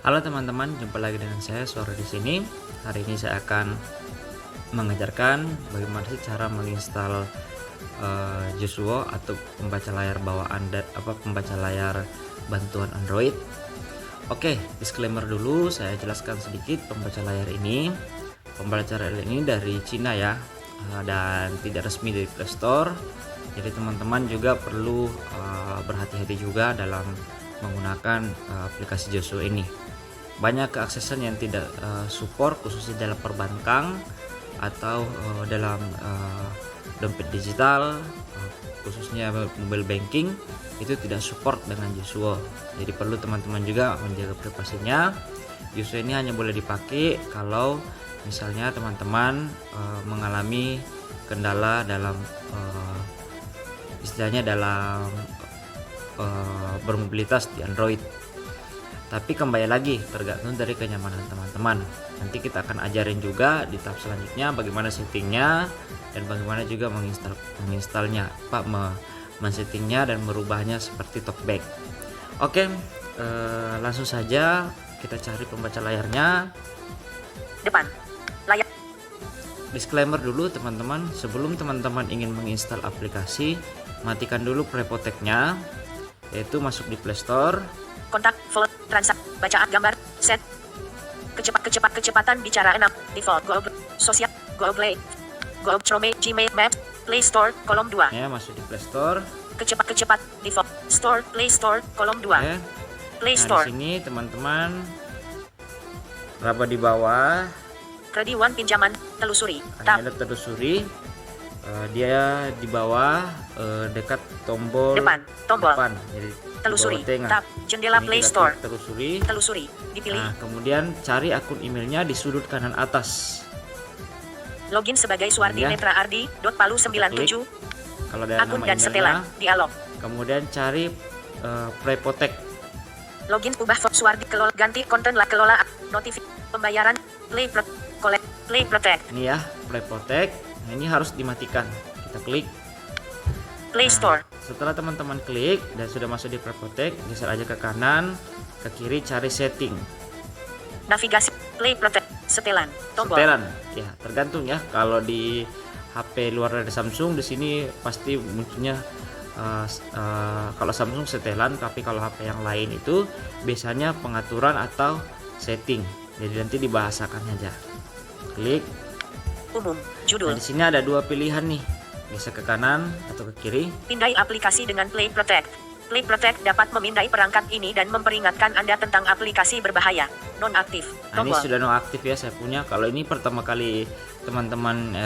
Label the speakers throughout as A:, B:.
A: Halo teman-teman, jumpa lagi dengan saya Suara di sini. Hari ini saya akan mengajarkan bagaimana sih cara menginstal Joshua atau pembaca layar bawaan pembaca layar bantuan Android. Oke, disclaimer dulu, saya jelaskan sedikit pembaca layar ini. Pembaca layar ini dari Cina ya, dan tidak resmi dari Play Store. Jadi teman-teman juga perlu berhati-hati juga dalam menggunakan aplikasi Joshua ini. Banyak keaksesan yang tidak support, khususnya dalam perbankan atau dalam dompet digital, khususnya mobile banking, itu tidak support dengan Joshua. Jadi perlu teman-teman juga menjaga privasinya. Joshua ini hanya boleh dipakai kalau misalnya teman-teman mengalami kendala dalam istilahnya dalam bermobilitas di Android. Tapi kembali lagi tergantung dari kenyamanan teman-teman. Nanti kita akan ajarin juga di tahap selanjutnya bagaimana settingnya dan bagaimana juga menginstalnya, men-settingnya dan merubahnya seperti talkback. Oke, langsung saja kita cari pembaca layarnya.
B: Depan layar.
A: Disclaimer dulu teman-teman, sebelum teman-teman ingin menginstal aplikasi, matikan dulu Prepotech-nya, yaitu masuk di Play Store.
B: Kontak, follow, transaksi, bacaan gambar, set, kecepatan bicara 6, default, Google, sosial, Google Play, Google Chrome, Gmail, Maps, Play Store, kolom 2.
A: Ya, masuk di Play Store.
B: Kecepat, default, Store, Play Store, kolom 2.
A: Ya.
B: Play
A: Nah,
B: Store.
A: di sini teman-teman raba di bawah.
B: Credit One pinjaman, telusuri, tab,
A: Ada telusuri. Dia di bawah dekat tombol
B: depan, tombol,
A: depan. Jadi
B: telusuri,
A: di bawah tengah.
B: tab, jendela
A: Ini
B: Play
A: kita
B: Store,
A: telusuri.
B: dipilih,
A: Nah, kemudian cari akun emailnya di sudut kanan atas.
B: login sebagai Suwardi
A: Ya.
B: Netra Ardi, Palu 97,
A: Kalau ada
B: akun
A: nama
B: dan setelan,
A: emailnya,
B: dialog,
A: kemudian cari Prepotech.
B: login ubah Suwardi kelola, ganti konten lah kelola, notifikasi, pembayaran, Play Protect,
A: Ini ya, Prepotech. Nah, ini harus dimatikan. Kita klik.
B: Play Store.
A: Setelah teman-teman klik dan sudah masuk di Prepotech, geser aja ke kanan, ke kiri cari setting.
B: Navigasi, Play Protect, setelan, tombol.
A: Setelan, ya tergantung ya. Kalau di HP luar dari Samsung, di sini pasti munculnya kalau Samsung setelan, tapi kalau HP yang lain itu biasanya pengaturan atau setting. Jadi nanti dibahasakan aja. Klik.
B: Umum,
A: Nah,
B: judul.
A: di sini ada dua pilihan nih, bisa ke kanan atau ke kiri.
B: Pindai aplikasi dengan Play Protect. Play Protect dapat memindai perangkat ini dan memperingatkan Anda tentang aplikasi berbahaya. Nonaktif,
A: Nah, ini
B: tombol.
A: sudah nonaktif ya saya punya. Kalau ini pertama kali teman-teman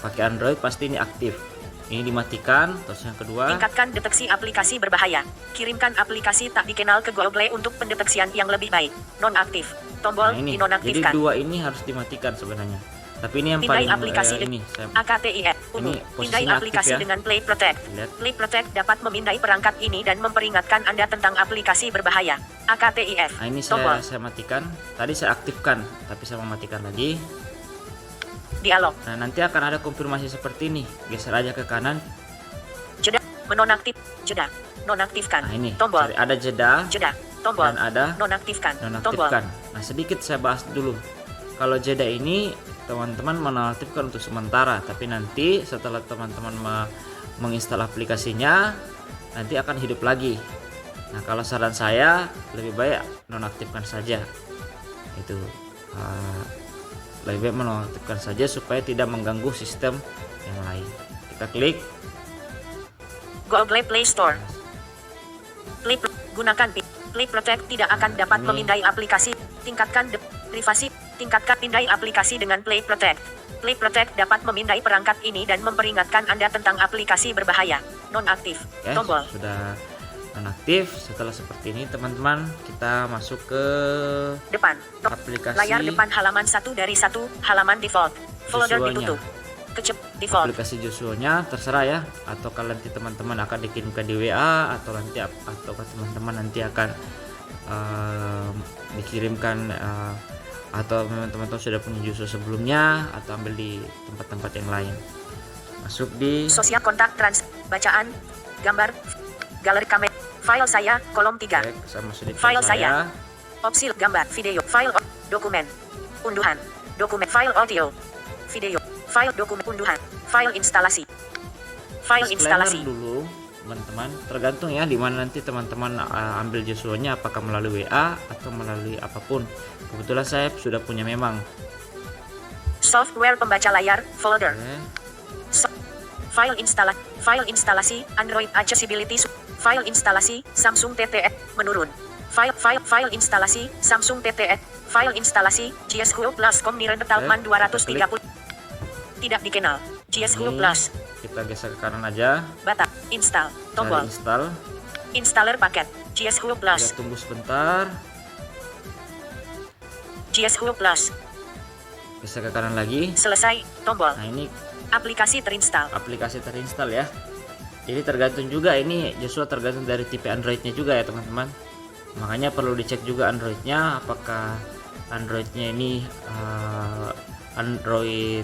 A: pakai Android, pasti ini aktif. Ini dimatikan. Terus yang kedua,
B: Tingkatkan deteksi aplikasi berbahaya. Kirimkan aplikasi tak dikenal ke Google Play untuk pendeteksian yang lebih baik. Nonaktif, tombol
A: nah ini. Jadi
B: dinonaktifkan.
A: dua ini harus dimatikan sebenarnya. Tapi ini yang
B: Pindai
A: paling
B: aplikasi
A: ini saya
B: AKTIF, umum.
A: Ini
B: Pindai
A: posisinya
B: aplikasi
A: aktif ya.
B: dengan Play Protect.
A: lihat.
B: Play Protect dapat memindai perangkat ini dan memperingatkan Anda tentang aplikasi berbahaya. AKTIF,
A: Nah, ini
B: tombol,
A: saya matikan. Tadi saya aktifkan, tapi saya mematikan lagi.
B: dialog,
A: Nah, nanti akan ada konfirmasi seperti ini. Geser aja ke kanan.
B: jeda, menonaktif, jeda, nonaktifkan,
A: Nah, ini.
B: tombol,
A: Cari ada jeda
B: jeda, tombol,
A: dan ada
B: nonaktifkan, tombol,
A: nonaktifkan. Nah, sedikit saya bahas dulu. Kalau jeda ini teman-teman menonaktifkan untuk sementara, tapi nanti setelah teman-teman menginstal aplikasinya, nanti akan hidup lagi. Nah, kalau saran saya lebih baik nonaktifkan saja. Itu lebih baik menonaktifkan saja supaya tidak mengganggu sistem yang lain. Kita klik.
B: Google Play Store. Gunakan Play Protect tidak akan dapat
A: Ini.
B: memindai aplikasi. Tingkatkan privasi. Tingkatkan pindai aplikasi dengan Play Protect. Play Protect dapat memindai perangkat ini dan memperingatkan Anda tentang aplikasi berbahaya. Nonaktif,
A: Ya,
B: tombol.
A: sudah nonaktif. Setelah seperti ini teman-teman, kita masuk ke
B: Depan.
A: aplikasi
B: Layar depan halaman 1 dari 1. Halaman default. Folder
A: Joshua-nya.
B: ditutup. Default.
A: aplikasi Joshua-nya terserah ya, atau kalau nanti teman-teman akan dikirimkan di WA atau teman-teman nanti akan dikirimkan atau memang teman-teman sudah punya Joshua sebelumnya atau ambil di tempat-tempat yang lain. Masuk di
B: Sosial kontak bacaan, gambar, galeri kamera, File saya, kolom 3.
A: Baik, saya masuk di
B: File saya. Opsi gambar, video, file, dokumen, unduhan, dokumen, file audio, video, file dokumen unduhan, file instalasi. File
A: Disclaimer
B: instalasi.
A: dulu teman-teman, tergantung ya di mana nanti teman-teman ambil Joshua-nya, apakah melalui WA atau melalui apapun. Kebetulan saya sudah punya memang.
B: Software pembaca layar, folder.
A: Oke.
B: File instalasi, Android Accessibility, file instalasi, Samsung TTS, menurun. File instalasi, Samsung TTS, file instalasi, GSHU Plus Komniren Talman 230. Tidak dikenal, GSHU
A: Ini
B: Plus.
A: kita geser ke kanan aja.
B: Bata, install,
A: Cari
B: tombol,
A: install.
B: installer paket, GSHU
A: Kita
B: Plus,
A: tunggu sebentar.
B: GSHU Plus,
A: Geser ke kanan lagi.
B: selesai, tombol,
A: Nah, ini
B: aplikasi terinstall.
A: aplikasi terinstall ya. Jadi tergantung juga, ini Joshua tergantung dari tipe Androidnya juga ya teman-teman. Makanya perlu dicek juga Androidnya, apakah Androidnya ini Android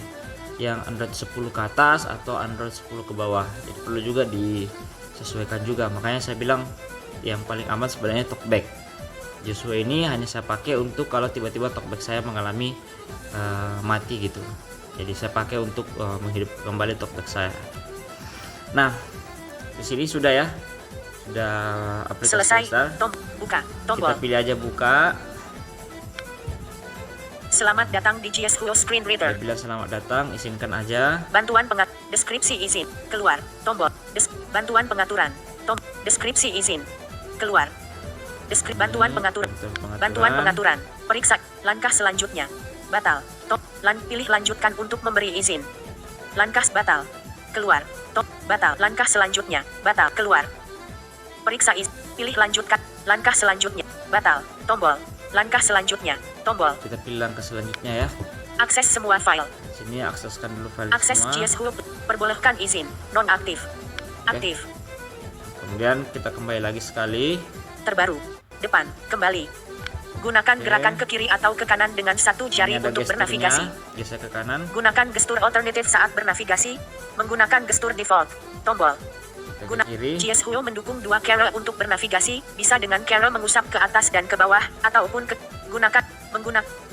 A: yang Android 10 ke atas atau Android 10 ke bawah. Jadi perlu juga disesuaikan juga. Makanya saya bilang yang paling aman sebenarnya talkback. Joshua ini hanya saya pakai untuk kalau tiba-tiba talkback saya mengalami mati gitu. Jadi saya pakai untuk menghidup kembali talkback saya. Nah, di sini sudah ya. Sudah aplikasi
B: Selesai,
A: install.
B: buka, tombol.
A: Kita pilih aja buka.
B: Selamat datang di GSHU Screen
A: Saya
B: Reader.
A: bilang selamat datang, izinkan aja.
B: Bantuan deskripsi izin, keluar, tombol, bantuan pengaturan, deskripsi izin, keluar, bantuan
A: Ini,
B: pengaturan, bantuan pengaturan, periksa, langkah selanjutnya, batal, pilih lanjutkan untuk memberi izin, langkah batal, keluar, batal, langkah selanjutnya, batal, keluar, periksa izin, pilih lanjutkan, langkah selanjutnya, batal, tombol, langkah selanjutnya, tombol,
A: Kita pilih langkah selanjutnya ya.
B: akses semua file.
A: Di sini akseskan dulu file
B: Akses
A: semua.
B: GSHU, perbolehkan izin, nonaktif, aktif,
A: Kemudian kita kembali lagi sekali.
B: terbaru, depan, kembali. Gunakan gerakan ke kiri atau ke kanan dengan satu jari
A: Ini ada
B: untuk
A: gesturnya,
B: bernavigasi.
A: geser ke kanan.
B: Gunakan gestur alternatif saat bernavigasi. Menggunakan gestur default, tombol.
A: Kita ke kiri.
B: GSHU mendukung dua cara untuk bernavigasi, bisa dengan cara mengusap ke atas dan ke bawah, ataupun menggunakan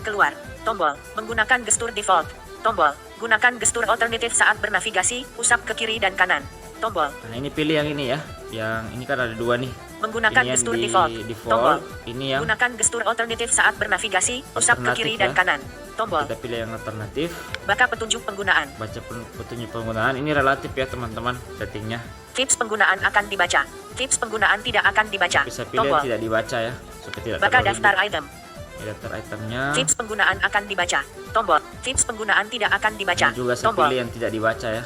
B: keluar, tombol. Menggunakan gestur default, tombol. Gunakan gestur alternatif saat bernavigasi, usap ke kiri dan kanan, tombol.
A: Nah, ini pilih yang ini ya. Yang ini kan ada dua nih.
B: Menggunakan
A: Ini yang
B: gestur
A: di
B: default, tombol.
A: Ini yang
B: Gunakan gestur alternatif saat bernavigasi, usap ke kiri
A: Alternatif
B: dan
A: ya.
B: kanan, tombol.
A: kita pilih yang alternatif.
B: Baka petunjuk penggunaan.
A: Baca petunjuk penggunaan. Ini relatif ya teman-teman settingnya.
B: Tips penggunaan akan dibaca. Tips penggunaan tidak akan dibaca.
A: Bisa pilih
B: Tombol.
A: yang tidak dibaca ya. Supaya tidak
B: Baka
A: terlalu
B: daftar
A: ribet.
B: item.
A: Ini daftar itemnya.
B: Tips penggunaan akan dibaca. Tombol. Tips penggunaan tidak akan dibaca.
A: Ini juga saya
B: Tombol.
A: pilih yang tidak dibaca ya.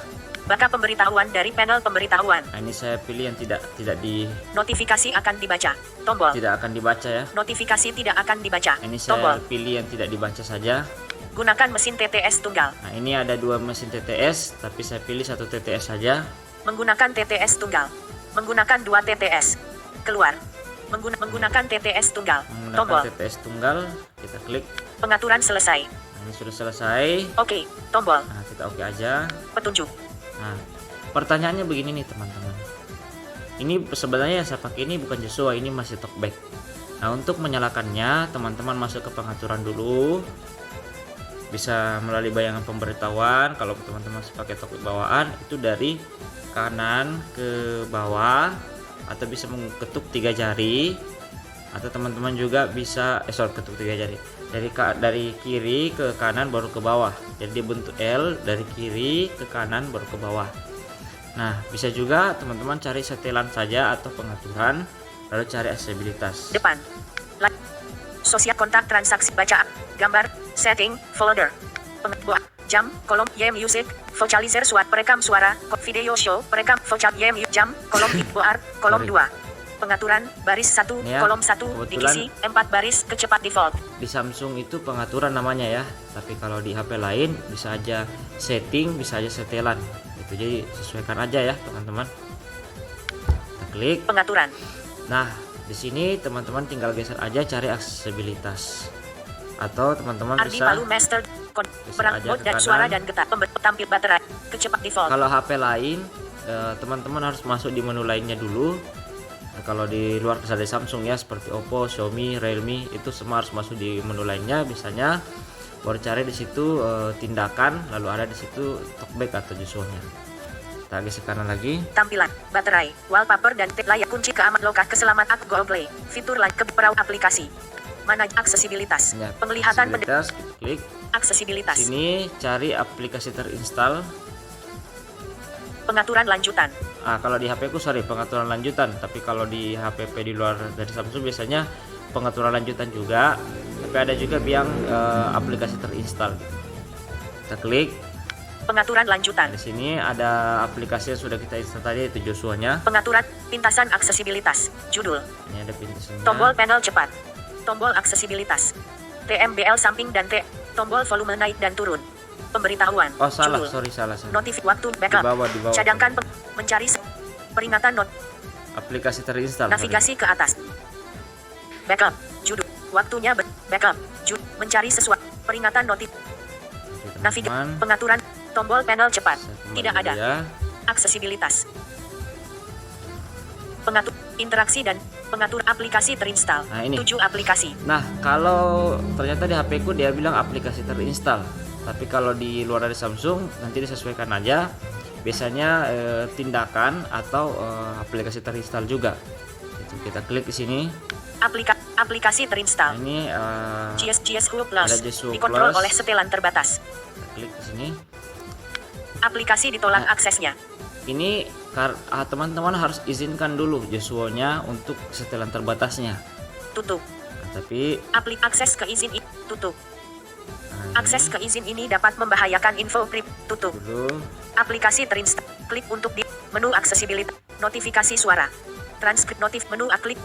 B: Baka pemberitahuan dari panel pemberitahuan.
A: Nah, ini saya pilih yang tidak
B: Notifikasi akan dibaca. Tombol.
A: akan dibaca ya.
B: Notifikasi tidak akan dibaca.
A: Ini saya
B: Tombol.
A: pilih yang tidak dibaca saja.
B: Gunakan mesin TTS tunggal.
A: Nah, ini ada dua mesin TTS, tapi saya pilih satu TTS saja.
B: Menggunakan TTS tunggal. Menggunakan dua TTS. Keluar. Menggunakan TTS tunggal. Tombol.
A: Menggunakan TTS tunggal, kita klik.
B: Pengaturan selesai.
A: Nah, ini sudah selesai.
B: Oke. Tombol.
A: Nah, kita oke aja.
B: Petunjuk.
A: Nah, pertanyaannya begini nih teman-teman. Ini sebenarnya yang saya pakai ini bukan Joshua, ini masih talkback. Nah, untuk menyalakannya, teman-teman masuk ke pengaturan dulu. Bisa melalui bayangan pemberitahuan. Kalau teman-teman masih pakai talkback bawaan, itu dari kanan ke bawah, atau bisa mengetuk 3 jari, atau teman-teman juga bisa ketuk 3 jari. Dari kiri ke kanan baru ke bawah. Jadi bentuk L, dari kiri ke kanan baru ke bawah. Nah, bisa juga teman-teman cari setelan saja atau pengaturan, lalu cari aksesibilitas.
B: Depan. Sosial kontak transaksi baca. Gambar. Setting. Folder. Jam. Kolom. Music. Vocalizer suat. Perekam suara. Video show. Perekam. Jam. Kolom. Boar. Kolom 2. Pengaturan. Baris 1.
A: Ya,
B: Kolom 1.
A: kebetulan
B: Diisi. 4 baris. Kecepat default.
A: di Samsung itu pengaturan namanya ya, tapi kalau di HP lain bisa aja setting, bisa aja setelan itu. Jadi sesuaikan aja ya teman-teman. Kita klik.
B: Pengaturan.
A: Nah, di sini teman-teman tinggal geser aja cari aksesibilitas, atau teman-teman
B: Ardi
A: bisa
B: Palu Master. Perang
A: aja
B: mode
A: ke
B: dan
A: kanan.
B: suara dan getar. Tampil baterai. Kecepat default.
A: kalau HP lain teman-teman harus masuk di menu lainnya dulu. Kalau di luar dari Samsung ya, seperti Oppo, Xiaomi, Realme, itu semua harus masuk di menu lainnya. Biasanya baru cari di situ tindakan, lalu ada di situ talkback atau Joshua-nya. Kita geser kanan lagi.
B: Tampilan, baterai, wallpaper dan layar kunci keamanan lokasi keselamatan Google Play, fitur lain keberau aplikasi. Mana aksesibilitas,
A: Ya,
B: penglihatan
A: aksesibilitas, klik.
B: aksesibilitas,
A: Sini cari aplikasi terinstall.
B: pengaturan lanjutan,
A: Kalau di HP ku sorry pengaturan lanjutan, tapi kalau di HPP di luar dari Samsung biasanya pengaturan lanjutan juga, tapi ada juga yang aplikasi terinstall. Kita klik.
B: pengaturan lanjutan,
A: Di sini ada aplikasi yang sudah kita install tadi, yaitu Joshua-nya.
B: pengaturan pintasan aksesibilitas, judul,
A: Ini ada pintasannya.
B: tombol panel cepat, tombol aksesibilitas, TMBL samping dan tombol volume naik dan turun, pemberitahuan,
A: Oh salah,
B: judul,
A: sorry salah.
B: notif waktu backup,
A: Di bawah.
B: cadangkan mencari peringatan
A: Aplikasi terinstall.
B: navigasi ke atas, backup, judul, waktunya backup, mencari sesuatu, peringatan notif, navigasi, pengaturan, tombol panel cepat, tidak ada, aksesibilitas, pengatur, interaksi dan pengatur aplikasi terinstall,
A: Nah, ini.
B: 7 aplikasi,
A: Nah, kalau ternyata di HP ku dia bilang aplikasi terinstall, tapi kalau di luar dari Samsung nanti disesuaikan aja. Biasanya tindakan atau aplikasi terinstall juga. Itu kita klik di sini.
B: aplikasi
A: Nah,
B: terinstall,
A: ini
B: Joshua
A: ada
B: Plus,
A: Joshua
B: dikontrol
A: Plus.
B: oleh setelan terbatas,
A: kita klik di sini.
B: aplikasi ditolak aksesnya,
A: Ini teman-teman harus izinkan dulu Joshua-nya untuk setelan terbatasnya.
B: tutup,
A: Nah, tapi
B: akses ke izin tutup,
A: ini
B: akses ke izin ini dapat membahayakan info tutup.
A: dulu.
B: Aplikasi terinstall. Klik untuk di menu aksesibilitas. Notifikasi suara. Transkrip notif menu klik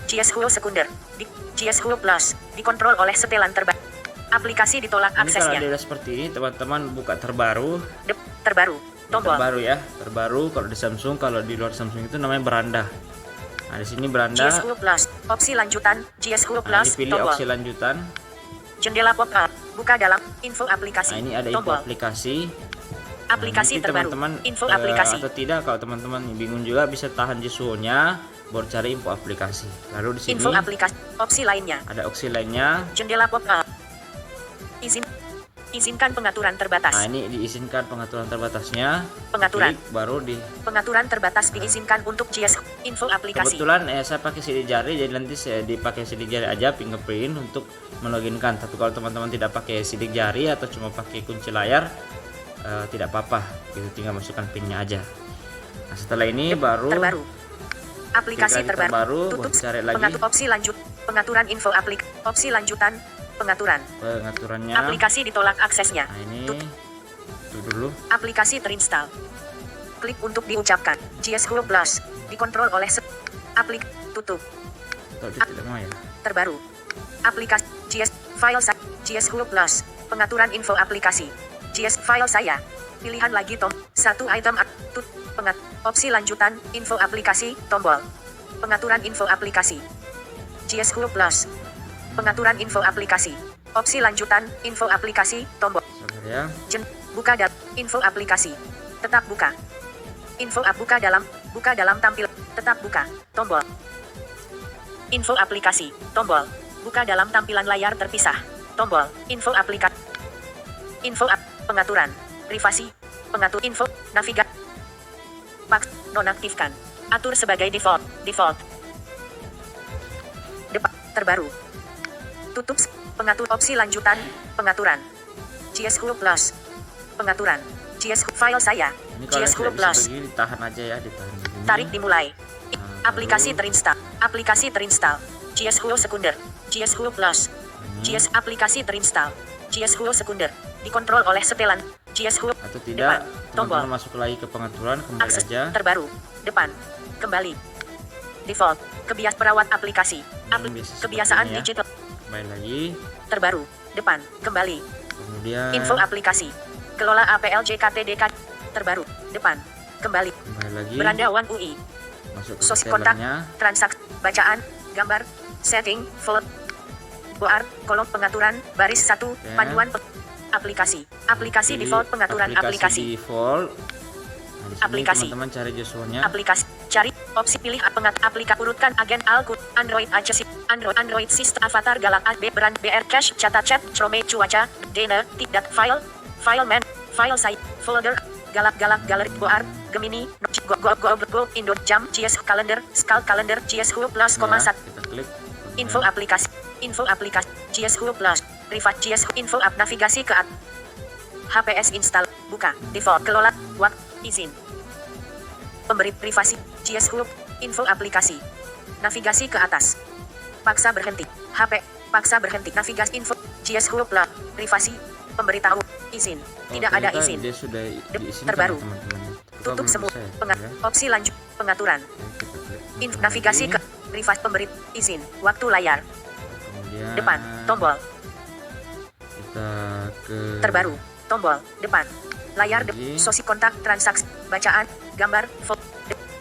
B: Joshua sekunder. Di Joshua Plus. Dikontrol oleh setelan terbatas. Aplikasi ditolak
A: Ini kalau
B: aksesnya.
A: dia udah seperti ini, teman-teman buka terbaru.
B: Terbaru. Tombol.
A: Terbaru ya, terbaru. Kalau di Samsung, kalau di luar Samsung itu namanya beranda. Nah, di sini beranda.
B: Joshua Plus. Opsi lanjutan. Joshua
A: Nah,
B: Plus.
A: ini pilih
B: Tombol.
A: opsi lanjutan.
B: Jendela pop-up. Buka dalam info aplikasi.
A: Nah, ini ada info
B: Tombol.
A: aplikasi.
B: Aplikasi
A: Nanti
B: terbaru.
A: teman-teman,
B: Info aplikasi.
A: atau tidak, kalau teman-teman bingung juga bisa tahan Joshua-nya, baru cari info aplikasi. Lalu di sini
B: Info aplikasi. Opsi lainnya.
A: ada opsi lainnya.
B: Jendela pop-up. Izinkan pengaturan terbatas.
A: Nah, ini diizinkan pengaturan terbatasnya.
B: Pengaturan.
A: Klik, baru di.
B: Pengaturan terbatas diizinkan untuk info aplikasi.
A: Kebetulan saya pakai sidik jari, jadi nanti saya dipakai sidik jari aja fingerprint untuk meloginkan. Tapi kalau teman-teman tidak pakai sidik jari atau cuma pakai kunci layar, tidak apa-apa. Gitu, tinggal masukkan pinnya aja. Nah, setelah ini baru
B: Aplikasi
A: klik lagi
B: terbaru.
A: baru,
B: Tutup.
A: cari lagi.
B: Pengatur opsi lanjut. Pengaturan info opsi lanjutan. Pengaturan.
A: pengaturannya.
B: Aplikasi ditolak aksesnya.
A: Nah, ini itu dulu.
B: Aplikasi terinstall. Klik untuk diucapkan. Joshua Plus. Dikontrol oleh tutup.
A: Kalau dia tidak mau ya.
B: Terbaru. Aplikasi file Joshua Plus. Pengaturan info aplikasi. File saya. Pilihan lagi satu item opsi lanjutan info aplikasi tombol. Pengaturan info aplikasi. Joshua Plus. Pengaturan info aplikasi. Opsi lanjutan info aplikasi tombol.
A: Sabar ya.
B: Buka info aplikasi. Tetap buka. Info buka dalam tampil. Tetap buka. Tombol. Info aplikasi. Tombol. Buka dalam tampilan layar terpisah. Tombol. Info aplikasi. Pengaturan. Privasi. Pengatur info. Navigasi. Nonaktifkan. Atur sebagai default. Terbaru. Tutup. Pengatur opsi lanjutan. Pengaturan. Joshua Plus. Pengaturan. File saya.
A: Ini kalau
B: Joshua
A: tidak bisa
B: Plus.
A: begini, ditahan aja ya, ditahan begini.
B: Tarik dimulai.
A: Nah,
B: Aplikasi
A: baru
B: terinstall. Aplikasi terinstall. Joshua sekunder. Joshua Plus. Aplikasi terinstall. Joshua sekunder. Dikontrol oleh setelan. Joshua.
A: atau tidak,
B: Tombol.
A: teman-teman masuk lagi ke pengaturan, kembali
B: Akses
A: aja.
B: terbaru. Depan. Kembali. Default. Perawat aplikasi.
A: Biasa
B: Kebiasaan
A: seperti ini ya.
B: digital.
A: Kembali lagi,
B: Terbaru. Depan. Kembali.
A: kemudian
B: Info aplikasi. Kelola APLJKTDK. Terbaru. Depan. Kembali.
A: kembali lagi,
B: Beranda One UI.
A: masuk ke
B: Sos kontak.
A: setelannya.
B: Transaksi. Bacaan. Gambar. Setting. Fold. Boar. Kolom pengaturan. Baris 1.
A: Ya.
B: Panduan. Aplikasi. Aplikasi
A: Pilih
B: default pengaturan aplikasi.
A: default. Nah, di sini
B: Aplikasi.
A: teman-teman cari Joshua-nya.
B: Aplikasi. Cari opsi pilih aplikasi urutkan agen Alkut Android Access Android System Avatar Galak B Brand BR Cache Catat Chat Chrome Cuaca Dena Tidak File File Site Folder Galak Galeri Boar Gemini Go Indo Jam GS Calendar Skal Calendar GS Hub Plus
A: Ya,
B: 1
A: kita klik
B: Info aplikasi GS Hub Plus Privat GS Info app navigasi ke HPS install buka default kelola izin pemberi privasi GS Hub info aplikasi navigasi ke atas paksa berhenti paksa berhenti navigasi info GS Hub Plus privasi pemberitahu izin tidak ada izin
A: dia sudah diizinkan
B: terbaru.
A: teman-teman.
B: tutup semua
A: Ya.
B: opsi lanjut pengaturan
A: Oke, kita klik
B: info
A: lagi.
B: navigasi ke privasi pemberi izin waktu layar
A: Kemudian
B: depan tombol
A: kita ke
B: terbaru tombol depan layar
A: Lagi.
B: sosi kontak transaksi bacaan gambar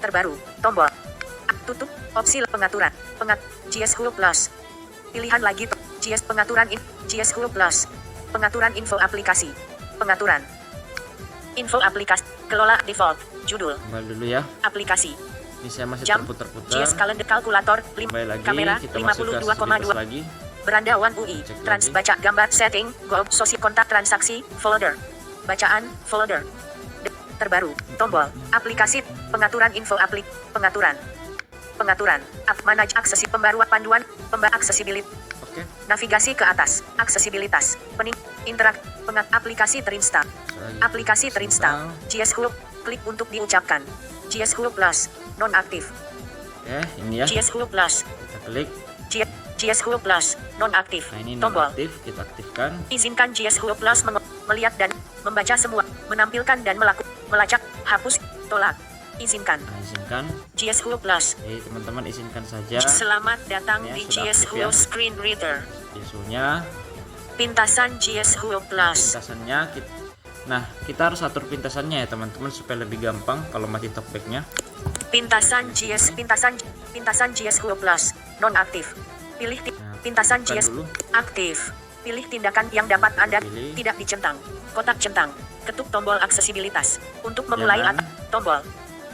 B: terbaru tombol tutup opsi pengaturan GS Hub Plus pilihan lagi GS pengaturan GS Hub Plus pengaturan info aplikasi pengaturan info aplikasi kelola default judul
A: kembali dulu ya.
B: aplikasi
A: Ini saya masih
B: jam
A: terputar-putar.
B: GS kalender kalkulator
A: Kembali lagi
B: kamera
A: kita masuk ke aktivitas
B: 52,2
A: lagi.
B: beranda One UI
A: Cek
B: trans
A: lagi.
B: baca gambar setting go sosi kontak transaksi folder bacaan folder terbaru tombol aplikasi pengaturan info pengaturan manage aksesi pembaruan panduan aksesibilitas
A: Oke.
B: navigasi ke atas aksesibilitas aplikasi terinstall aplikasi terinstall GS Hub klik untuk diucapkan GS Hub Plus nonaktif
A: Oke, ini ya.
B: GS Hub Plus
A: Kita klik.
B: GS Hub Plus nonaktif
A: Nah, ini
B: tombol
A: nonaktif, kita aktifkan.
B: izinkan GS Hub Plus melihat dan membaca semua, menampilkan dan melacak, hapus, tolak. Izinkan.
A: Nah, izinkan.
B: GS Hub Plus.
A: Jadi teman-teman izinkan saja.
B: Selamat datang
A: Ya,
B: di
A: sudah
B: GS
A: aktif ya.
B: Hub Screen Reader.
A: Isunya,
B: Pintasan GS Hub Plus.
A: pintasannya kita harus atur pintasannya ya teman-teman supaya lebih gampang kalau mati talkbacknya.
B: Pintasan GS Hub Plus nonaktif. Pilih
A: Nah,
B: pintasan
A: bukan
B: GS
A: dulu.
B: aktif. Pilih tindakan yang dapat Anda
A: Pilih.
B: tidak dicentang. Kotak centang. Ketuk tombol aksesibilitas. Untuk memulai
A: Jangan.
B: tombol.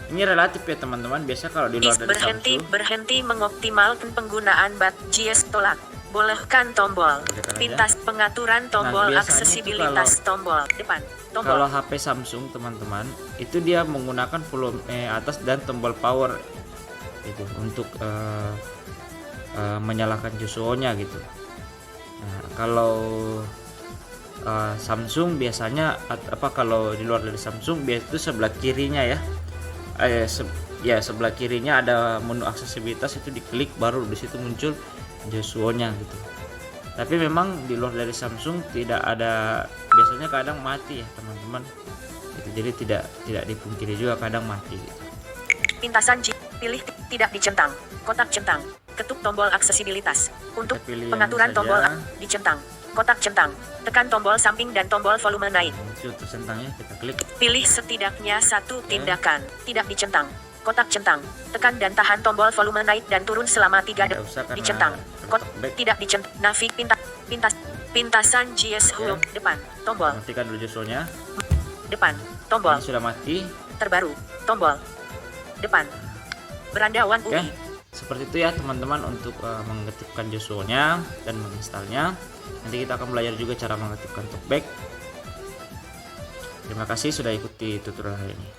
A: Ini relatif ya teman-teman. Biasa kalau di luar dari Samsung.
B: Berhenti mengoptimalkan penggunaan GS tolak. Bolehkan tombol.
A: Tekan aja.
B: Pintas pengaturan tombol
A: biasanya
B: aksesibilitas tombol depan. Tombol.
A: Kalau HP Samsung teman-teman itu dia menggunakan volume atas dan tombol power itu untuk menyalakan Joshua-nya gitu. Nah, kalau Samsung biasanya kalau di luar dari Samsung biasanya itu sebelah kirinya ya. Sebelah kirinya ada menu aksesibilitas, itu diklik baru di situ muncul Joshua-nya gitu. Tapi memang di luar dari Samsung tidak ada, biasanya kadang mati ya teman-teman. Jadi tidak dipungkiri juga kadang mati gitu.
B: Pintasan pilih tidak dicentang. Kotak centang. Ketuk tombol aksesibilitas. Untuk
A: Kita pilih yang
B: pengaturan
A: saja.
B: tombol dicentang. Kotak centang. Tekan tombol samping dan tombol volume naik.
A: Muncul centangnya, kita klik.
B: Pilih setidaknya satu tindakan. Tidak dicentang. Kotak centang. Tekan dan tahan tombol volume naik dan turun selama 3
A: Tidak usah karena
B: dicentang.
A: talkback.
B: Tidak dicentang. Navig pintasan GS Hub depan. Tombol
A: Matikan dulu Joshua-nya.
B: depan. Tombol
A: Ini sudah mati.
B: terbaru. Tombol depan. Beranda One
A: Oke.
B: UI.
A: Seperti itu ya teman-teman untuk mengetikkan Joshua-nya dan menginstalnya. Nanti kita akan belajar juga cara mengetikkan talkback. Terima kasih sudah ikuti tutorial hari ini.